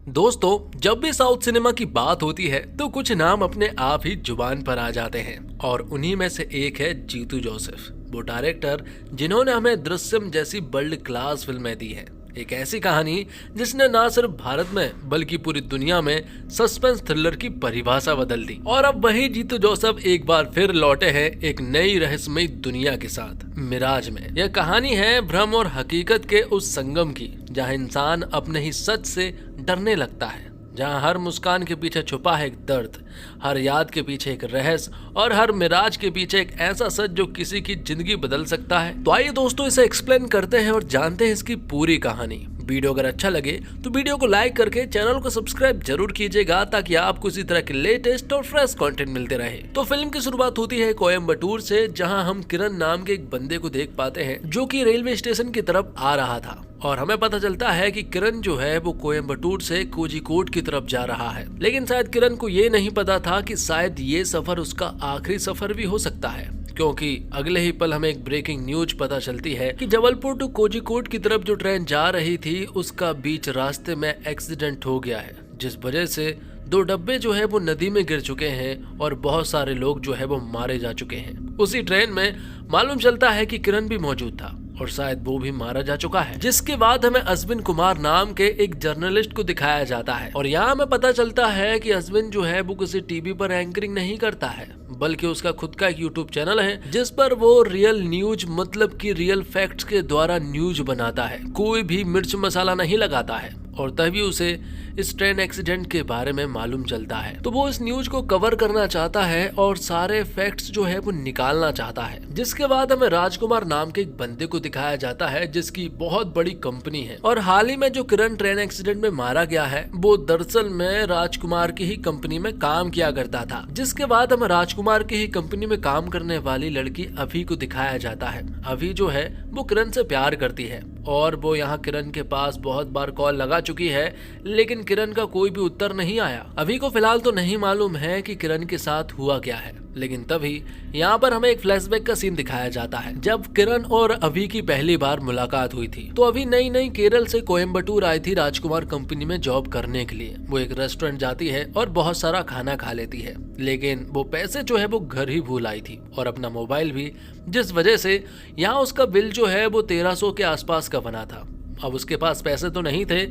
दोस्तों, जब भी साउथ सिनेमा की बात होती है तो कुछ नाम अपने आप ही जुबान पर आ जाते हैं और उन्हीं में से एक है जीतू जोसेफ। वो डायरेक्टर जिन्होंने हमें दृश्यम जैसी वर्ल्ड क्लास फिल्में दी हैं। एक ऐसी कहानी जिसने ना सिर्फ भारत में बल्कि पूरी दुनिया में सस्पेंस थ्रिलर की परिभाषा बदल दी। और अब वही जीतू जोसेफ एक बार फिर लौटे हैं एक नई रहस्यमयी दुनिया के साथ, मिराज में। यह कहानी है भ्रम और हकीकत के उस संगम की, जहां इंसान अपने ही सच से डरने लगता है, जहां हर मुस्कान के पीछे छुपा है एक दर्द, हर याद के पीछे एक रहस्य और हर मिराज के पीछे एक ऐसा सच जो किसी की जिंदगी बदल सकता है। तो आइए दोस्तों, इसे एक्सप्लेन करते हैं और जानते हैं इसकी पूरी कहानी। वीडियो अगर अच्छा लगे तो वीडियो को लाइक करके चैनल को सब्सक्राइब जरूर कीजिएगा, ताकि आपको इसी तरह के लेटेस्ट और फ्रेश कंटेंट मिलते रहे। तो फिल्म की शुरुआत होती है कोयम्बटूर से, जहां हम किरण नाम के एक बंदे को देख पाते हैं जो कि रेलवे स्टेशन की तरफ आ रहा था। और हमें पता चलता है कि किरण जो है वो कोयम्बटूर से कोझिकोड की तरफ जा रहा है। लेकिन शायद किरण को ये नहीं पता था कि शायद ये सफर उसका आखिरी सफर भी हो सकता है, क्योंकि अगले ही पल हमें एक ब्रेकिंग न्यूज पता चलती है कि जबलपुर टू कोझिकोड की तरफ जो ट्रेन जा रही थी उसका बीच रास्ते में एक्सीडेंट हो गया है, जिस वजह से 2 डब्बे जो है वो नदी में गिर चुके हैं और बहुत सारे लोग जो है वो मारे जा चुके हैं। उसी ट्रेन में मालूम चलता है कि किरण भी मौजूद था और शायद वो भी मारा जा चुका है। जिसके बाद हमें अश्विन कुमार नाम के एक जर्नलिस्ट को दिखाया जाता है और यहाँ हमें पता चलता है कि अश्विन जो है वो किसी टीवी पर एंकरिंग नहीं करता है, बल्कि उसका खुद का एक यूट्यूब चैनल है जिस पर वो रियल न्यूज मतलब कि रियल फैक्ट्स के द्वारा न्यूज बनाता है। कोई भी मिर्च मसाला नहीं लगाता है और तभी उसे इस ट्रेन एक्सीडेंट के बारे में मालूम चलता है। तो वो इस न्यूज को कवर करना चाहता है और सारे फैक्ट्स जो है वो निकालना चाहता है। जिसके बाद हमें राजकुमार नाम के एक बंदे को दिखाया जाता है जिसकी बहुत बड़ी कंपनी है और हाल ही में जो किरण ट्रेन एक्सीडेंट में मारा गया है वो दरअसल में राजकुमार की ही कंपनी में काम किया करता था। जिसके बाद हमें राजकुमार की ही कंपनी में काम करने वाली लड़की अभी को दिखाया जाता है। अभी जो है वो किरण से प्यार करती है और वो यहाँ किरण के पास बहुत बार कॉल लगा चुकी है, लेकिन किरण का कोई भी उत्तर नहीं आया। अभी को फिलहाल तो नहीं मालूम है कि किरण के साथ हुआ क्या है। लेकिन तभी यहाँ पर हमें एक फ्लैशबैक का सीन दिखाया जाता है जब किरण और अभी की पहली बार मुलाकात हुई थी। तो अभी नई नई केरल से कोयम्बटूर आई थी राजकुमार कंपनी में जॉब करने के लिए। वो एक रेस्टोरेंट जाती है और बहुत सारा खाना खा लेती है, लेकिन वो पैसे जो है वो घर ही भूल आई थी और अपना मोबाइल भी, जिस वजह से यहाँ उसका बिल जो है वो 1300 के आसपास का बना था। अब उसके पास पैसे तो नहीं थे,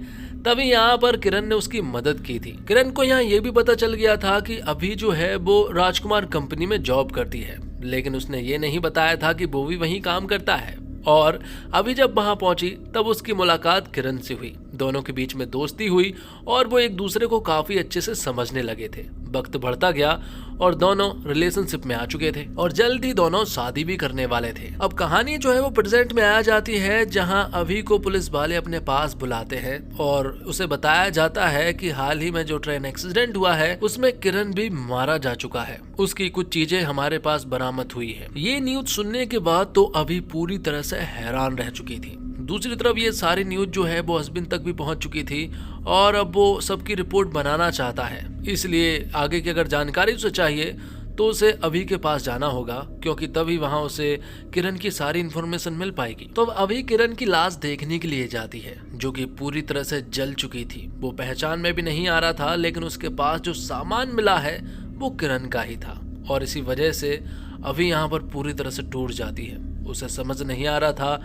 तभी यहाँ पर किरण ने उसकी मदद की थी। किरण को यहाँ ये भी पता चल गया था कि अभी जो है वो राजकुमार कंपनी में जॉब करती है, लेकिन उसने ये नहीं बताया था कि वो भी वहीं काम करता है। और अभी जब वहां पहुंची तब उसकी मुलाकात किरण से हुई। दोनों के बीच में दोस्ती हुई और वो एक दूसरे को काफी अच्छे से समझने लगे थे। वक्त बढ़ता गया और दोनों रिलेशनशिप में आ चुके थे और जल्द ही दोनों शादी भी करने वाले थे। अब कहानी जो है वो प्रेजेंट में आ जाती है, जहां अभी को पुलिस वाले अपने पास बुलाते हैं और उसे बताया जाता है कि हाल ही में जो ट्रेन एक्सीडेंट हुआ है उसमें किरण भी मारा जा चुका है। उसकी कुछ चीजें हमारे पास बरामद हुई है। ये न्यूज सुनने के बाद तो अभी पूरी तरह से हैरान रह चुकी थी। दूसरी तरफ ये सारी न्यूज जो है वो अश्विन तक भी पहुंच चुकी थी और अब वो सबकी रिपोर्ट बनाना चाहता है। इसलिए आगे की अगर जानकारी उसे चाहिए तो उसे अभी के पास जाना होगा, क्योंकि तभी वहां उसे किरण की सारी इन्फॉर्मेशन मिल पाएगी। तो अब अभी किरण की लाश देखने के लिए जाती है, जो कि पूरी तरह से जल चुकी थी। वो पहचान में भी नहीं आ रहा था, लेकिन उसके पास जो सामान मिला है वो किरण का ही था और इसी वजह से अभी यहाँ पर पूरी तरह से टूट जाती है। उसे समझ नहीं आ रहा था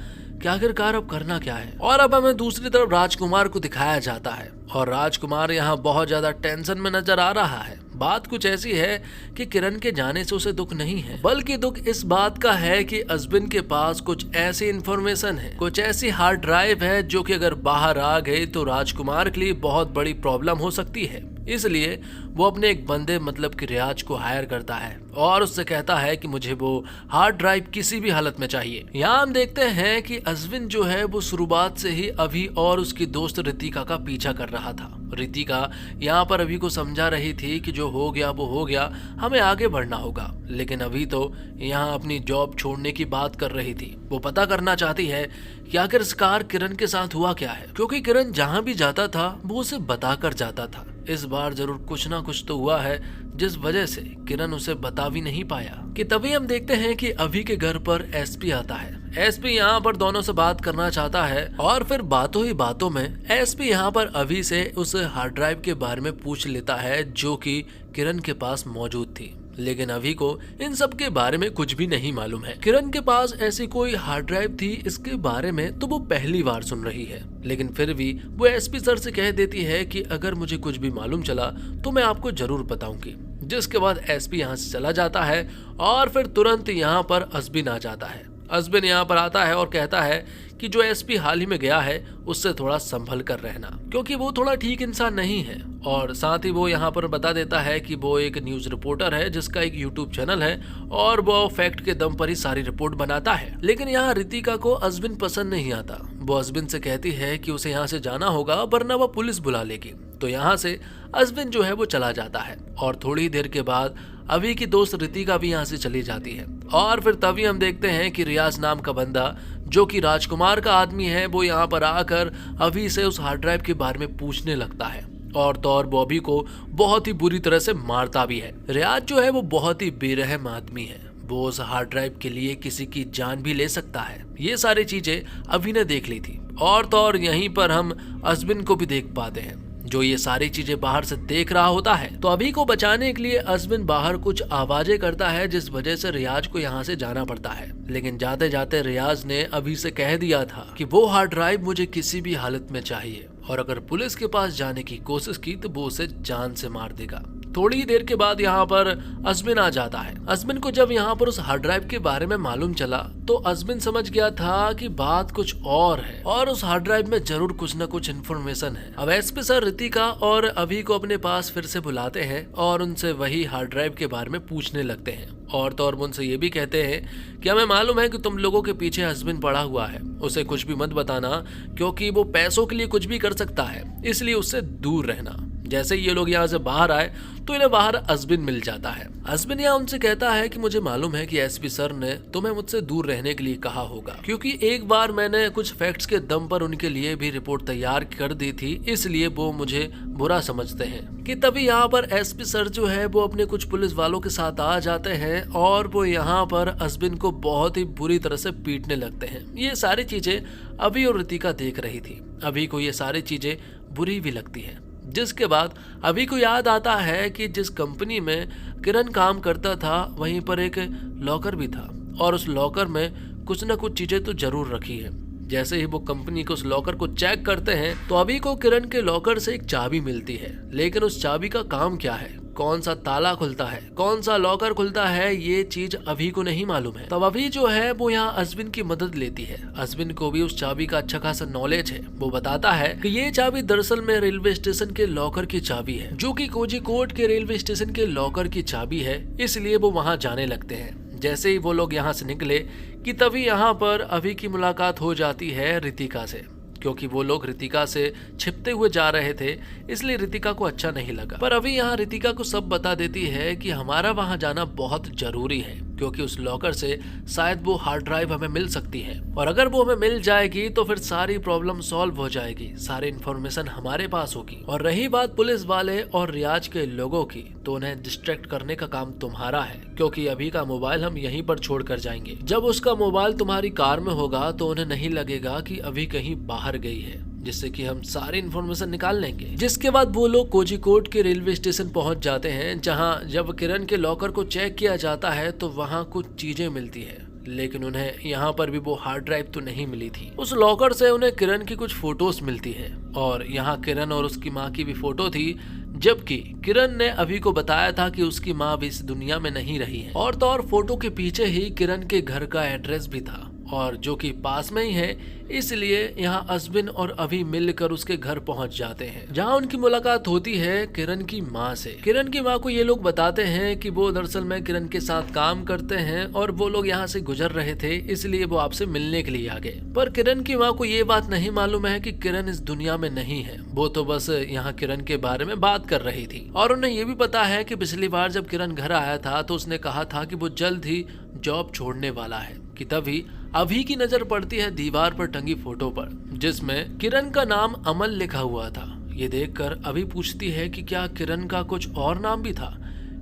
कि आखिरकार अब करना क्या है। और अब हमें दूसरी तरफ राजकुमार को दिखाया जाता है और राजकुमार यहाँ बहुत ज्यादा टेंशन में नजर आ रहा है। बात कुछ ऐसी है कि किरण के जाने से उसे दुख नहीं है, बल्कि दुख इस बात का है कि अश्विन के पास कुछ ऐसी इंफॉर्मेशन है, कुछ ऐसी हार्ड ड्राइव है जो कि अगर बाहर आ गई तो राजकुमार के लिए बहुत बड़ी प्रॉब्लम हो सकती है। इसलिए वो अपने एक बंदे मतलब कि रियाज को हायर करता है और उससे कहता है कि मुझे वो हार्ड ड्राइव किसी भी हालत में चाहिए। यहाँ हम देखते हैं कि अश्विन जो है वो शुरुआत से ही अभी और उसकी दोस्त रितिका का पीछा कर रहा था। रितिका यहाँ पर अभी को समझा रही थी कि जो हो गया वो हो गया, हमें आगे बढ़ना होगा, लेकिन अभी तो यहाँ अपनी जॉब छोड़ने की बात कर रही थी। वो पता करना चाहती है कि आखिरकार किरण के साथ हुआ क्या है, क्योंकि किरण जहाँ भी जाता था वो उसे बताकर जाता था। इस बार जरूर कुछ ना कुछ तो हुआ है जिस वजह से किरण उसे बता भी नहीं पाया। कि तभी हम देखते हैं कि अभी के घर पर एसपी आता है। एसपी यहाँ पर दोनों से बात करना चाहता है और फिर बातों ही बातों में एसपी यहाँ पर अभी से उस हार्ड ड्राइव के बारे में पूछ लेता है जो कि किरण के पास मौजूद थी। लेकिन अभी को इन सब के बारे में कुछ भी नहीं मालूम है। किरण के पास ऐसी कोई हार्ड ड्राइव थी इसके बारे में तो वो पहली बार सुन रही है, लेकिन फिर भी वो एसपी सर से कह देती है कि अगर मुझे कुछ भी मालूम चला तो मैं आपको जरूर बताऊंगी। जिसके बाद एसपी यहाँ से चला जाता है और फिर तुरंत यहाँ पर अजबिन आ जाता है। अजबिन यहाँ पर आता है और कहता है कि जो एसपी हाल ही में गया है उससे थोड़ा संभल कर रहना, क्योंकि वो थोड़ा ठीक इंसान नहीं है। और साथ ही वो यहाँ पर बता देता है कि वो एक न्यूज रिपोर्टर है जिसका एक यूट्यूब चैनल है और वो फैक्ट के दम पर ही सारी रिपोर्ट बनाता है। लेकिन यहाँ रितिका को अजबिन पसंद नहीं आता। वो अजबिन से कहती है कि उसे यहाँ से जाना होगा वरना वो पुलिस बुला लेगी। तो यहाँ से अजबिन जो है वो चला जाता है और थोड़ी देर के बाद अभी की दोस्त रितिका भी यहाँ से चली जाती है। और फिर तभी हम देखते हैं कि रियाज नाम का बंदा जो कि राजकुमार का आदमी है वो यहाँ पर आकर अभी से उस हार्ड ड्राइव के बारे में पूछने लगता है और तो और बॉबी को बहुत ही बुरी तरह से मारता भी है। रियाज जो है वो बहुत ही बेरहम आदमी है। वो उस हार्ड ड्राइव के लिए किसी की जान भी ले सकता है। ये सारी चीजें अभी ने देख ली थी और तो और यहीं पर हम अजबिन को भी देख पाते हैं जो ये सारी चीजें बाहर से देख रहा होता है। तो अभी को बचाने के लिए अजबिन बाहर कुछ आवाजें करता है जिस वजह से रियाज को यहाँ से जाना पड़ता है। लेकिन जाते जाते रियाज ने अभी से कह दिया था कि वो हार्ड ड्राइव मुझे किसी भी हालत में चाहिए और अगर पुलिस के पास जाने की कोशिश की तो वो उसे जान से मार देगा। थोड़ी देर के बाद यहाँ पर अजबिन आ जाता है। अजबिन को जब यहाँ पर उस हार्ड ड्राइव के बारे में मालूम चला तो अजबिन समझ गया था कि बात कुछ और है और उस हार्ड ड्राइव में जरूर कुछ न कुछ इन्फॉर्मेशन है। अब एसपी सर रितिका और अभी को अपने पास फिर से बुलाते हैं और उनसे वही हार्ड ड्राइव के बारे में पूछने लगते हैं और तो और उनसे ये भी कहते हैं कि हमें मालूम है कि तुम लोगों के पीछे अजबिन पड़ा हुआ है, उसे कुछ भी मत बताना क्योंकि वो पैसों के लिए कुछ भी कर सकता है, इसलिए उससे दूर रहना। जैसे ये लोग यहाँ से बाहर आए तो इन्हें बाहर अजबिन मिल जाता है। अजबिन यहाँ उनसे कहता है कि मुझे मालूम है कि एसपी सर ने तुम्हें मुझसे दूर रहने के लिए कहा होगा क्योंकि एक बार मैंने कुछ फैक्ट्स के दम पर उनके लिए भी रिपोर्ट तैयार कर दी थी, इसलिए वो मुझे बुरा समझते हैं। कि तभी यहाँ पर एसपी सर जो है वो अपने कुछ पुलिस वालों के साथ आ जाते हैं और वो यहाँ पर अजबिन को बहुत ही बुरी तरह से पीटने लगते हैं। ये सारी चीजें अभी और रितिका देख रही थी। अभी को ये सारी चीजें बुरी भी लगती है। जिसके बाद अभी को याद आता है कि जिस कंपनी में किरण काम करता था वहीं पर एक लॉकर भी था और उस लॉकर में कुछ न कुछ चीजें तो जरूर रखी है। जैसे ही वो कंपनी के उस लॉकर को चेक करते हैं तो अभी को किरण के लॉकर से एक चाबी मिलती है, लेकिन उस चाबी का काम क्या है, कौन सा ताला खुलता है, कौन सा लॉकर खुलता है, ये चीज अभी को नहीं मालूम है। तब अभी जो है वो यहाँ अजबिन की मदद लेती है। अजबिन को भी उस चाबी का अच्छा खासा नॉलेज है। वो बताता है कि ये चाबी दरअसल में रेलवे स्टेशन के लॉकर की चाबी है जो कि कोझिकोड के रेलवे स्टेशन के लॉकर की चाबी है, इसलिए वो वहाँ जाने लगते हैं। जैसे ही वो लोग यहाँ से निकले कि तभी यहाँ पर अभी की मुलाकात हो जाती है रितिका से, क्योंकि वो लोग रितिका से छिपते हुए जा रहे थे, इसलिए रितिका को अच्छा नहीं लगा। पर अभी यहाँ रितिका को सब बता देती है कि हमारा वहाँ जाना बहुत जरूरी है क्योंकि उस लॉकर से शायद वो हार्ड ड्राइव हमें मिल सकती है और अगर वो हमें मिल जाएगी तो फिर सारी प्रॉब्लम सॉल्व हो जाएगी, सारी इन्फॉर्मेशन हमारे पास होगी। और रही बात पुलिस वाले और रियाज के लोगों की, तो उन्हें डिस्ट्रैक्ट करने का काम तुम्हारा है क्योंकि अभी का मोबाइल हम यहीं पर छोड़ कर जाएंगे। जब उसका मोबाइल तुम्हारी कार में होगा तो उन्हें नहीं लगेगा कि अभी कहीं बाहर गई है, जिससे कि हम सारी इन्फॉर्मेशन निकाल लेंगे। जिसके बाद वो लोग कोझिकोड के रेलवे स्टेशन पहुंच जाते हैं जहां जब किरण के लॉकर को चेक किया जाता है तो वहां कुछ चीजें मिलती है, लेकिन उन्हें यहाँ पर भी वो हार्ड ड्राइव तो नहीं मिली थी। उस लॉकर से उन्हें किरण की कुछ फोटोज मिलती है और यहाँ किरण और उसकी माँ की भी फोटो थी, जबकि किरण ने अभी को बताया था कि उसकी माँ भी इस दुनिया में नहीं रही है। और तो और फोटो के पीछे ही किरण के घर का एड्रेस भी था और जो कि पास में ही है, इसलिए यहाँ अजबिन और अभी मिलकर उसके घर पहुंच जाते हैं जहाँ उनकी मुलाकात होती है किरण की माँ से। किरण की माँ को ये लोग बताते हैं कि वो दरअसल में किरण के साथ काम करते हैं और वो लोग यहाँ से गुजर रहे थे, इसलिए वो आपसे मिलने के लिए आ गए। पर किरण की माँ को ये बात नहीं मालूम है कि किरण इस दुनिया में नहीं है, वो तो बस यहाँ किरण के बारे में बात कर रही थी। और उन्हें ये भी पता है कि पिछली बार जब किरण घर आया था तो उसने कहा था कि वो जल्द ही जॉब छोड़ने वाला है। कि तभी अभी की नजर पड़ती है दीवार पर टंगी फोटो पर जिसमें किरण का नाम अमल लिखा हुआ था। ये देखकर अभी पूछती है कि क्या किरण का कुछ और नाम भी था।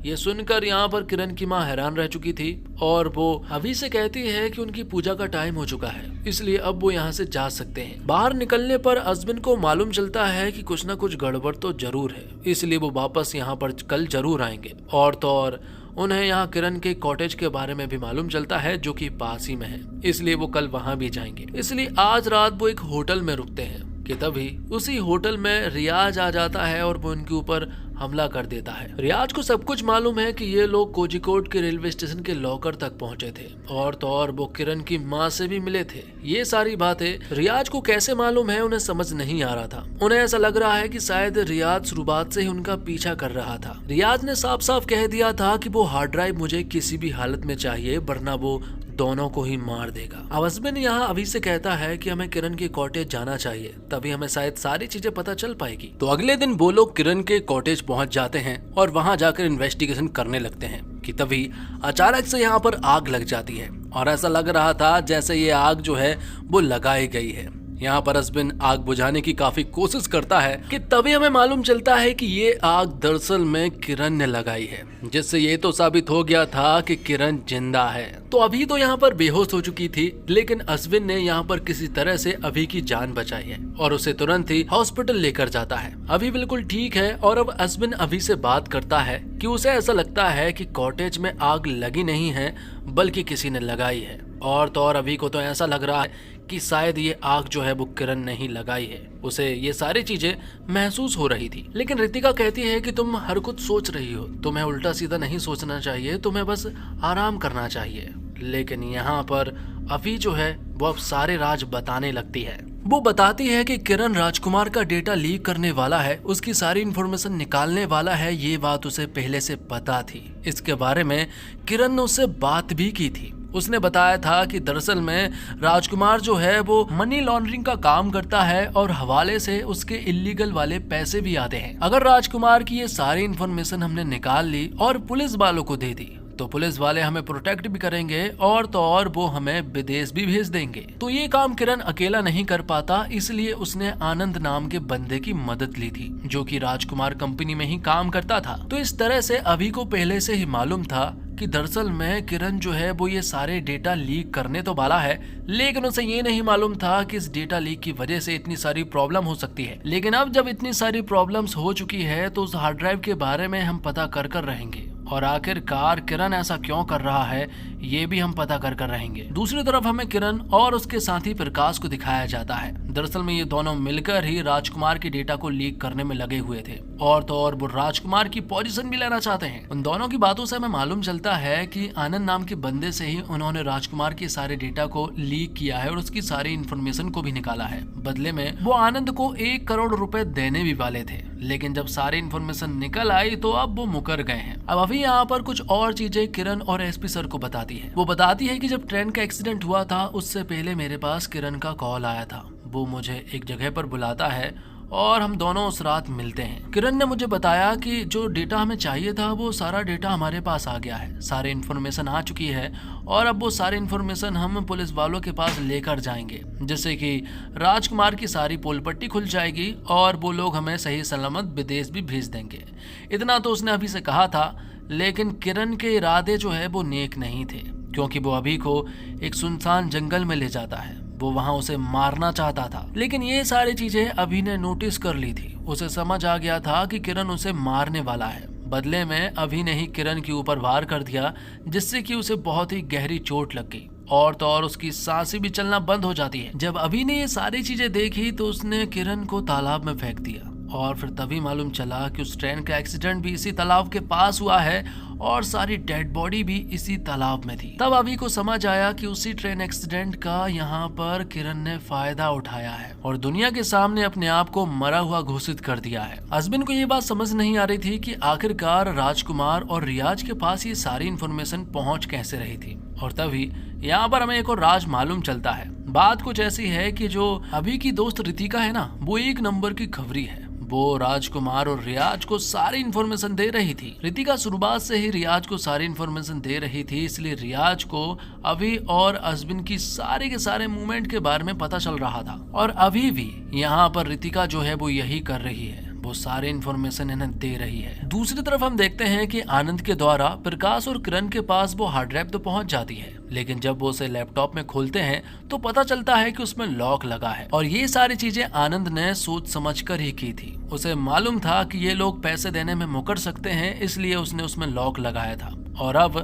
ये सुनकर यहाँ पर किरण की माँ हैरान रह चुकी थी और वो अभी से कहती है कि उनकी पूजा का टाइम हो चुका है, इसलिए अब वो यहाँ से जा सकते हैं। बाहर निकलने पर अजमिन को मालूम चलता है कि कुछ न कुछ गड़बड़ तो जरूर है, इसलिए वो वापस यहाँ पर कल जरूर आएंगे। और तो और उन्हें यहाँ किरण के कॉटेज के बारे में भी मालूम चलता है जो कि पास ही में है, इसलिए वो कल वहाँ भी जाएंगे। इसलिए आज रात वो एक होटल में रुकते हैं कि तभी उसी होटल में रियाज आ जाता है और वो उनके ऊपर हमला कर देता है। रियाज को सब कुछ मालूम है कि ये लोग कोझिकोड के रेलवे स्टेशन के लॉकर तक पहुंचे थे और तो और वो किरण की माँ से भी मिले थे। ये सारी बातें रियाज को कैसे मालूम है उन्हें समझ नहीं आ रहा था। उन्हें ऐसा लग रहा है कि शायद रियाज शुरुआत से ही उनका पीछा कर रहा था। रियाज ने साफ साफ कह दिया था कि वो हार्ड ड्राइव मुझे किसी भी हालत में चाहिए, वरना वो दोनों को ही मार देगा। अवसबिन यहाँ अभी से कहता है कि हमें किरण के कॉटेज जाना चाहिए, तभी हमें शायद सारी चीजें पता चल पाएगी। तो अगले दिन वो लोग किरण के कॉटेज पहुंच जाते हैं और वहां जाकर इन्वेस्टिगेशन करने लगते हैं कि तभी अचानक से यहाँ पर आग लग जाती है और ऐसा लग रहा था जैसे ये आग जो है वो लगाई गई है। यहाँ पर अजबिन आग बुझाने की काफी कोशिश करता है कि तभी हमें मालूम चलता है कि ये आग दरअसल में किरण ने लगाई है, जिससे ये तो साबित हो गया था कि किरण जिंदा है। तो अभी तो यहाँ पर बेहोश हो चुकी थी, लेकिन अजबिन ने यहाँ पर किसी तरह से अभी की जान बचाई है और उसे तुरंत ही हॉस्पिटल लेकर जाता है। अभी बिल्कुल ठीक है और अब अजबिन अभी से बात करता है कि उसे ऐसा लगता है कि कॉटेज में आग लगी नहीं है बल्कि किसी ने लगाई है। और तो और अभी को तो ऐसा लग रहा है कि शायद ये आग जो है वो किरण ने ही लगाई है। उसे ये सारी चीजें महसूस हो रही थी। लेकिन रितिका कहती है कि तुम हर कुछ सोच रही हो, तुम्हें उल्टा सीधा नहीं सोचना चाहिए, तुम्हें बस आराम करना चाहिए। लेकिन यहाँ पर अभी जो है वो अब सारे राज बताने लगती है। वो बताती है कि किरण राजकुमार का डेटा लीक करने वाला है, उसकी सारी इन्फॉर्मेशन निकालने वाला है। ये बात उसे पहले से पता थी। इसके बारे में किरण ने उससे बात भी की थी। उसने बताया था कि दरअसल में राजकुमार जो है वो मनी लॉन्ड्रिंग का काम करता है और हवाले से उसके इलीगल वाले पैसे भी आते हैं। अगर राजकुमार की ये सारी इन्फॉर्मेशन हमने निकाल ली और पुलिस वालों को दे दी तो पुलिस वाले हमें प्रोटेक्ट भी करेंगे और तो और वो हमें विदेश भी भेज देंगे। तो ये काम किरण अकेला नहीं कर पाता, इसलिए उसने आनंद नाम के बंदे की मदद ली थी जो कि राजकुमार कंपनी में ही काम करता था। तो इस तरह से अभी को पहले से ही मालूम था कि दरअसल में किरण जो है वो ये सारे डेटा लीक करने तो वाला है, लेकिन उसे ये नहीं मालूम था कि इस डेटा लीक की वजह से इतनी सारी प्रॉब्लम हो सकती है। लेकिन अब जब इतनी सारी प्रॉब्लम्स हो चुकी है तो उस हार्ड ड्राइव के बारे में हम पता कर रहेंगे और आखिरकार किरण ऐसा क्यों कर रहा है ये भी हम पता कर रहेंगे। दूसरी तरफ हमें किरण और उसके साथी प्रकाश को दिखाया जाता है। दरअसल में ये दोनों मिलकर ही राजकुमार के डेटा को लीक करने में लगे हुए थे और तो और वो राजकुमार की पोजीशन भी लेना चाहते हैं। उन दोनों की बातों से हमें मालूम चलता है कि आनंद नाम के बंदे से ही उन्होंने राजकुमार के सारे डेटा को लीक किया है और उसकी सारी इन्फॉर्मेशन को भी निकाला है। बदले में वो आनंद को 1 करोड़ रुपए देने भी वाले थे, लेकिन जब सारी इन्फॉर्मेशन निकल आई तो अब वो मुकर गए हैं। अब अभी यहाँ पर कुछ और चीजें किरण और एसपी सर को बताती है। वो बताती है कि जब ट्रेन का एक्सीडेंट हुआ था उससे पहले मेरे पास किरण का कॉल आया था। वो मुझे एक जगह पर बुलाता है और हम दोनों उस रात मिलते हैं। किरण ने मुझे बताया कि जो डेटा हमें चाहिए था वो सारा डेटा हमारे पास आ गया है, सारी इन्फॉर्मेशन आ चुकी है और अब वो सारी इन्फॉर्मेशन हम पुलिस वालों के पास लेकर जाएंगे, जिससे कि राजकुमार की सारी पोल पट्टी खुल जाएगी और वो लोग हमें सही सलामत विदेश भी भेज देंगे। इतना तो उसने अभी से कहा था, लेकिन किरण के इरादे जो है वो नेक नहीं थे, क्योंकि वो अभी को एक सुनसान जंगल में ले जाता है। वो वहां उसे मारना चाहता था, लेकिन ये सारी चीजें अभी ने नोटिस कर ली थी। उसे समझ आ गया था कि किरण उसे मारने वाला है। बदले में अभी ने ही किरण के ऊपर वार कर दिया, जिससे कि उसे बहुत ही गहरी चोट लग गई और तो और उसकी सांसें भी चलना बंद हो जाती है। जब अभी ने ये सारी चीजें देखी तो उसने किरण को तालाब में फेंक दिया और फिर तभी मालूम चला कि उस ट्रेन का एक्सीडेंट भी इसी तालाब के पास हुआ है और सारी डेड बॉडी भी इसी तालाब में थी। तब अभी को समझ आया कि उसी ट्रेन एक्सीडेंट का यहाँ पर किरण ने फायदा उठाया है और दुनिया के सामने अपने आप को मरा हुआ घोषित कर दिया है। अजबिन को ये बात समझ नहीं आ रही थी कि आखिरकार राजकुमार और रियाज के पास ये सारी इन्फॉर्मेशन पहुंच कैसे रही थी। और तभी यहाँ पर हमें एक और राज मालूम चलता है। बात कुछ ऐसी है कि जो अभी की दोस्त रितिका है ना, वो 1 नंबर की खबरी है। वो राजकुमार और रियाज को सारी इन्फॉर्मेशन दे रही थी। रितिका शुरुआत से ही रियाज को सारी इन्फॉर्मेशन दे रही थी, इसलिए रियाज को अभी और अजबिन की सारे के सारे मूवमेंट के बारे में पता चल रहा था। और अभी भी यहाँ पर रितिका जो है वो यही कर रही है, वो सारे इन्फॉर्मेशन इन्हें दे रही है। दूसरी तरफ हम देखते हैं कि आनंद के द्वारा प्रकाश और किरण के पास वो हार्ड ड्राइव तो पहुंच जाती है, लेकिन जब वो उसे लैपटॉप में खोलते हैं तो पता चलता है कि उसमें लॉक लगा है। और ये सारी चीजें आनंद ने सोच समझकर ही की थी। उसे मालूम था कि ये लोग पैसे देने में मुकर सकते हैं, इसलिए उसने उसमें लॉक लगाया था। और अब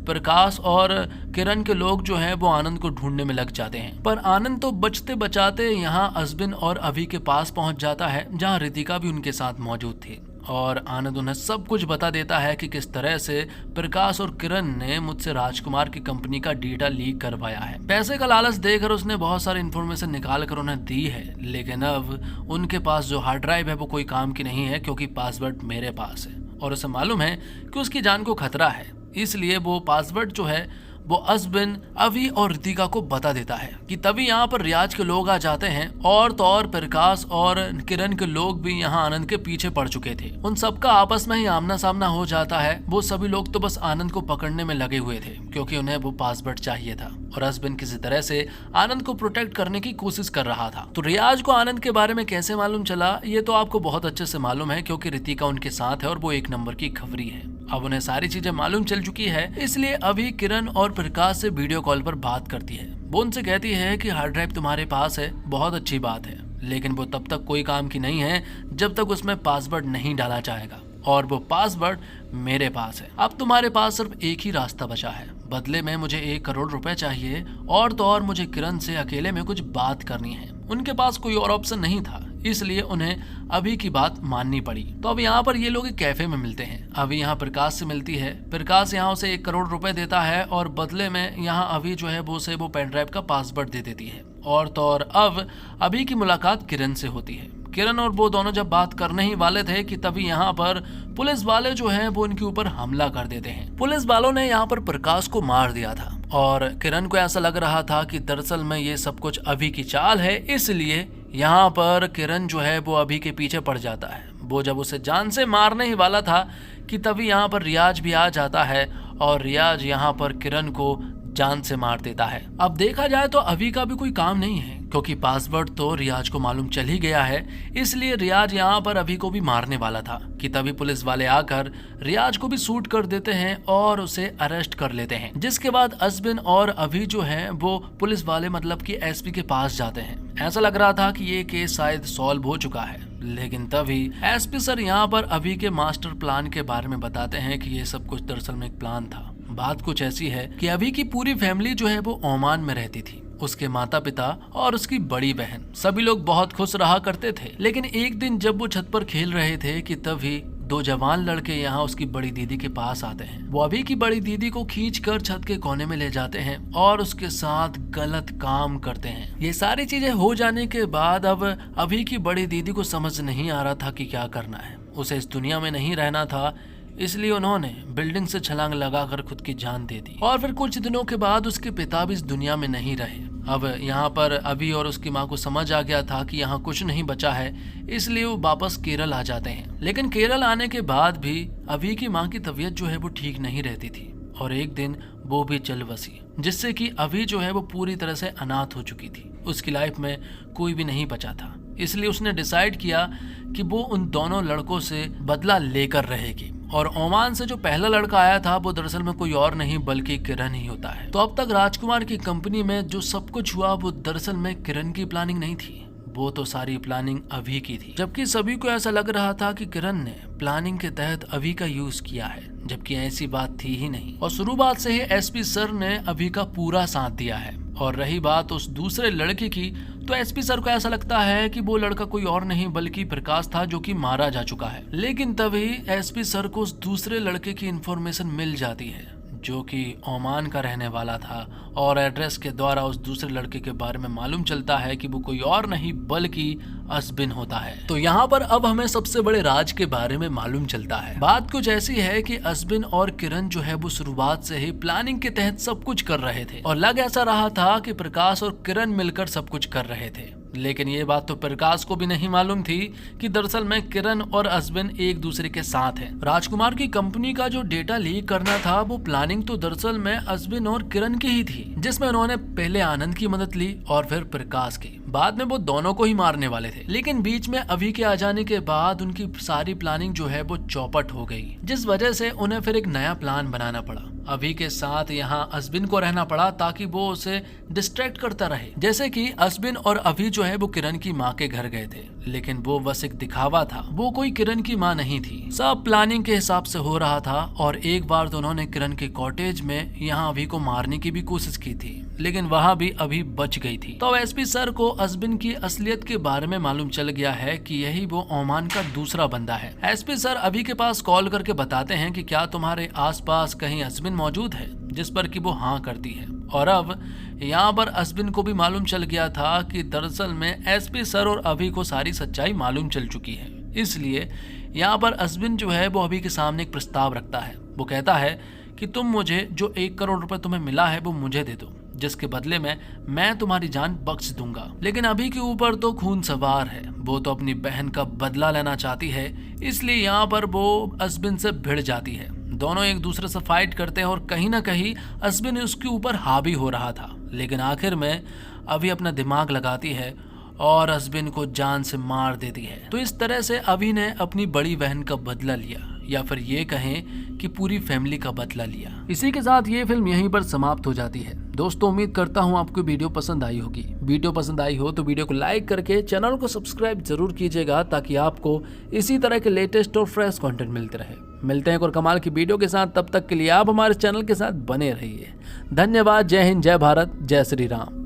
प्रकाश और किरण के लोग जो हैं वो आनंद को ढूंढने में लग जाते हैं, पर आनंद तो बचते बचाते यहाँ अश्विन और अभि के पास पहुंच जाता है, जहाँ रितिका भी उनके साथ मौजूद थी। और आनंद उन्हें सब कुछ बता देता है कि किस तरह से प्रकाश और किरण ने मुझसे राजकुमार की कंपनी का डेटा लीक करवाया है। पैसे का लालच देकर उसने बहुत सारी इन्फॉर्मेशन निकाल कर उन्हें दी है, लेकिन अब उनके पास जो हार्ड ड्राइव है वो कोई काम की नहीं है, क्योंकि पासवर्ड मेरे पास है और उसे मालूम है कि उसकी जान को खतरा है। इसलिए वो पासवर्ड जो है वो अश्विन, अभि और रितिका को बता देता है कि तभी यहाँ पर रियाज के लोग आ जाते हैं। और तो और प्रकाश और किरण के लोग भी यहाँ आनंद के पीछे पड़ चुके थे। उन सबका आपस में ही आमना सामना हो जाता है। वो सभी लोग तो बस आनंद को पकड़ने में लगे हुए थे, क्योंकि उन्हें वो पासवर्ड चाहिए था। और अश्विन किसी तरह से आनंद को प्रोटेक्ट करने की कोशिश कर रहा था। तो रियाज को आनंद के बारे में कैसे मालूम चला, ये तो आपको बहुत अच्छे से मालूम है, क्योंकि रितिका उनके साथ है और वो एक नंबर की खबरी है। अब उन्हें सारी चीजें मालूम चल चुकी है, इसलिए अभी किरण और प्रकाश से वीडियो कॉल पर बात करती है। वो उनसे कहती है कि हार्ड ड्राइव तुम्हारे पास है, बहुत अच्छी बात है, लेकिन वो तब तक कोई काम की नहीं है जब तक उसमें पासवर्ड नहीं डाला जाएगा, और वो पासवर्ड मेरे पास है। अब तुम्हारे पास सिर्फ एक ही रास्ता बचा है, बदले में मुझे 1 करोड़ रुपए चाहिए, और तो और मुझे किरण से अकेले में कुछ बात करनी है। उनके पास कोई और ऑप्शन नहीं था, इसलिए उन्हें अभि की बात माननी पड़ी। तो अब यहाँ पर ये लोग एक कैफे में मिलते हैं। अभि यहाँ प्रकाश से मिलती है। प्रकाश यहाँ उसे 1 करोड़ रुपए देता है, और बदले में यहाँ अभि जो है वो पेन ड्राइव का पासवर्ड दे देती है। और तो और अब अभि की मुलाकात किरण से होती है। किरण और वो दोनों जब बात करने ही वाले थे कि तभी यहाँ पर पुलिस वाले जो हैं वो इनके ऊपर हमला कर देते हैं। पुलिस वालों ने यहाँ पर प्रकाश को मार दिया था, और किरण को ऐसा लग रहा था कि दरअसल में ये सब कुछ अभि की चाल है। इसलिए यहाँ पर किरण जो है वो अभि के पीछे पड़ जाता है। वो जब उसे जान से मारने ही वाला था कि तभी यहाँ पर रियाज भी आ जाता है, और रियाज यहाँ पर किरण को जान से मार देता है। अब देखा जाए तो अभि का भी कोई काम नहीं है, क्योंकि पासवर्ड तो रियाज को मालूम चल ही गया है। इसलिए रियाज यहाँ पर अभि को भी मारने वाला था कि तभी पुलिस वाले आकर रियाज को भी शूट कर देते हैं और उसे अरेस्ट कर लेते हैं। जिसके बाद अश्विन और अभि जो है वो पुलिस वाले मतलब कि एसपी के पास जाते हैं। ऐसा लग रहा था कि ये केस शायद सॉल्व हो चुका है, लेकिन तभी एसपी सर यहाँ पर अभि के मास्टर प्लान के बारे में बताते हैं कि ये सब कुछ दरअसल में एक प्लान था। बात कुछ ऐसी है कि अभि की पूरी फैमिली जो है वो ओमान में रहती थी। उसके माता पिता और उसकी बड़ी बहन सभी लोग बहुत खुश रहा करते थे। लेकिन एक दिन जब वो छत पर खेल रहे थे कि तभी 2 जवान लड़के यहाँ उसकी बड़ी दीदी के पास आते हैं। वो अभि की बड़ी दीदी को खींचकर छत के कोने में ले जाते हैं और उसके साथ गलत काम करते हैं। ये सारी चीजें हो जाने के बाद अब अभि की बड़ी दीदी को समझ नहीं आ रहा था कि क्या करना है। उसे इस दुनिया में नहीं रहना था, इसलिए उन्होंने बिल्डिंग से छलांग लगाकर खुद की जान दे दी। और फिर कुछ दिनों के बाद उसके पिता भी इस दुनिया में नहीं रहे। अब यहाँ पर अभि और उसकी माँ को समझ आ गया था कि यहाँ कुछ नहीं बचा है, इसलिए वो वापस केरल आ जाते हैं। लेकिन केरल आने के बाद भी अभि की माँ की तबीयत जो है वो ठीक नहीं रहती थी, और एक दिन वो भी चल बसी, जिससे कि अभि जो है वो पूरी तरह से अनाथ हो चुकी थी। उसकी लाइफ में कोई भी नहीं बचा था, इसलिए उसने डिसाइड किया कि वो उन दोनों लड़कों से बदला लेकर रहेगी। और ओमान से जो पहला लड़का आया था वो दरअसल में कोई और नहीं बल्कि किरण ही होता है। तो अब तक राजकुमार की कंपनी में जो सब कुछ हुआ वो दरअसल में किरण की प्लानिंग नहीं थी, वो तो सारी प्लानिंग अभि की थी। जबकि सभी को ऐसा लग रहा था कि किरण ने प्लानिंग के तहत अभि का यूज किया है, जबकि ऐसी बात थी ही नहीं। और शुरुआत से ही एसपी सर ने अभि का पूरा साथ दिया है। और रही बात उस दूसरे लड़के की, तो एसपी सर को ऐसा लगता है कि वो लड़का कोई और नहीं बल्कि प्रकाश था, जो कि मारा जा चुका है। लेकिन तभी एसपी सर को उस दूसरे लड़के की इंफॉर्मेशन मिल जाती है, जो कि ओमान का रहने वाला था, और एड्रेस के द्वारा उस दूसरे लड़के के बारे में मालूम चलता है कि वो कोई और नहीं बल्कि अश्विन होता है। तो यहाँ पर अब हमें सबसे बड़े राज के बारे में मालूम चलता है। बात कुछ ऐसी है कि अश्विन और किरण जो है वो शुरुआत से ही प्लानिंग के तहत सब कुछ कर रहे थे, और लग ऐसा रहा था कि प्रकाश और किरण मिलकर सब कुछ कर रहे थे। लेकिन ये बात तो प्रकाश को भी नहीं मालूम थी कि दरअसल में किरण और अश्विन एक दूसरे के साथ हैं। राजकुमार की कंपनी का जो डेटा लीक करना था वो प्लानिंग तो दरअसल में अश्विन और किरण की ही थी, जिसमें उन्होंने पहले आनंद की मदद ली और फिर प्रकाश की। बाद में वो दोनों को ही मारने वाले थे, लेकिन बीच में अभी के आ जाने के बाद उनकी सारी प्लानिंग जो है वो चौपट हो गई, जिस वजह से उन्हें फिर एक नया प्लान बनाना पड़ा। अभी के साथ यहाँ असबिन को रहना पड़ा ताकि वो उसे डिस्ट्रैक्ट करता रहे। जैसे कि असबिन और अभी जो है वो किरण की माँ के घर गए थे, लेकिन वो बस एक दिखावा था, वो कोई किरण की माँ नहीं थी। सब प्लानिंग के हिसाब से हो रहा था और एक बार तो उन्होंने किरण के कॉटेज में यहाँ अभी को मारने की भी कोशिश की थी, लेकिन वहाँ भी अभी बच गई थी। तो एसपी सर को असबिन की असलियत के बारे में मालूम चल गया है कि यही वो ओमान का दूसरा बंदा है। एसपी सर अभी के पास कॉल करके बताते हैं कि क्या तुम्हारे आसपास कहीं असबिन मौजूद है, जिस पर कि वो हाँ करती है। और अब यहाँ पर असबिन को भी मालूम चल गया था कि दरअसल में एसपी सर और अभी को सारी सच्चाई मालूम चल चुकी है। इसलिए यहाँ पर असबिन जो है वो अभी के सामने एक प्रस्ताव रखता है। वो कहता है कि तुम मुझे जो 1 करोड़ रुपए तुम्हें मिला है वो मुझे दे दो, जिसके बदले में मैं तुम्हारी जान बख्श दूंगा। लेकिन अभी के ऊपर तो खून सवार है, वो तो अपनी बहन का बदला लेना चाहती है, इसलिए यहाँ पर वो असबिन से भिड़ जाती है। दोनों एक दूसरे से फाइट करते हैं और कहीं ना कहीं असबिन उसके ऊपर हावी हो रहा था, लेकिन आखिर में अभी अपना दिमाग लगाती है और असबिन को जान से मार देती है। तो इस तरह से अभी ने अपनी बड़ी बहन का बदला लिया, या फिर ये कहें कि पूरी फैमिली का बदला लिया। इसी के साथ ये फिल्म यहीं पर समाप्त हो जाती है। दोस्तों, उम्मीद करता हूँ आपको वीडियो पसंद आई होगी। वीडियो पसंद आई हो तो वीडियो को लाइक करके चैनल को सब्सक्राइब जरूर कीजिएगा, ताकि आपको इसी तरह के लेटेस्ट और फ्रेश कंटेंट मिलते रहे। मिलते हैं और कमाल की वीडियो के साथ, तब तक के लिए आप हमारे चैनल के साथ बने रहिए। धन्यवाद। जय हिंद, जय भारत, जय श्री राम।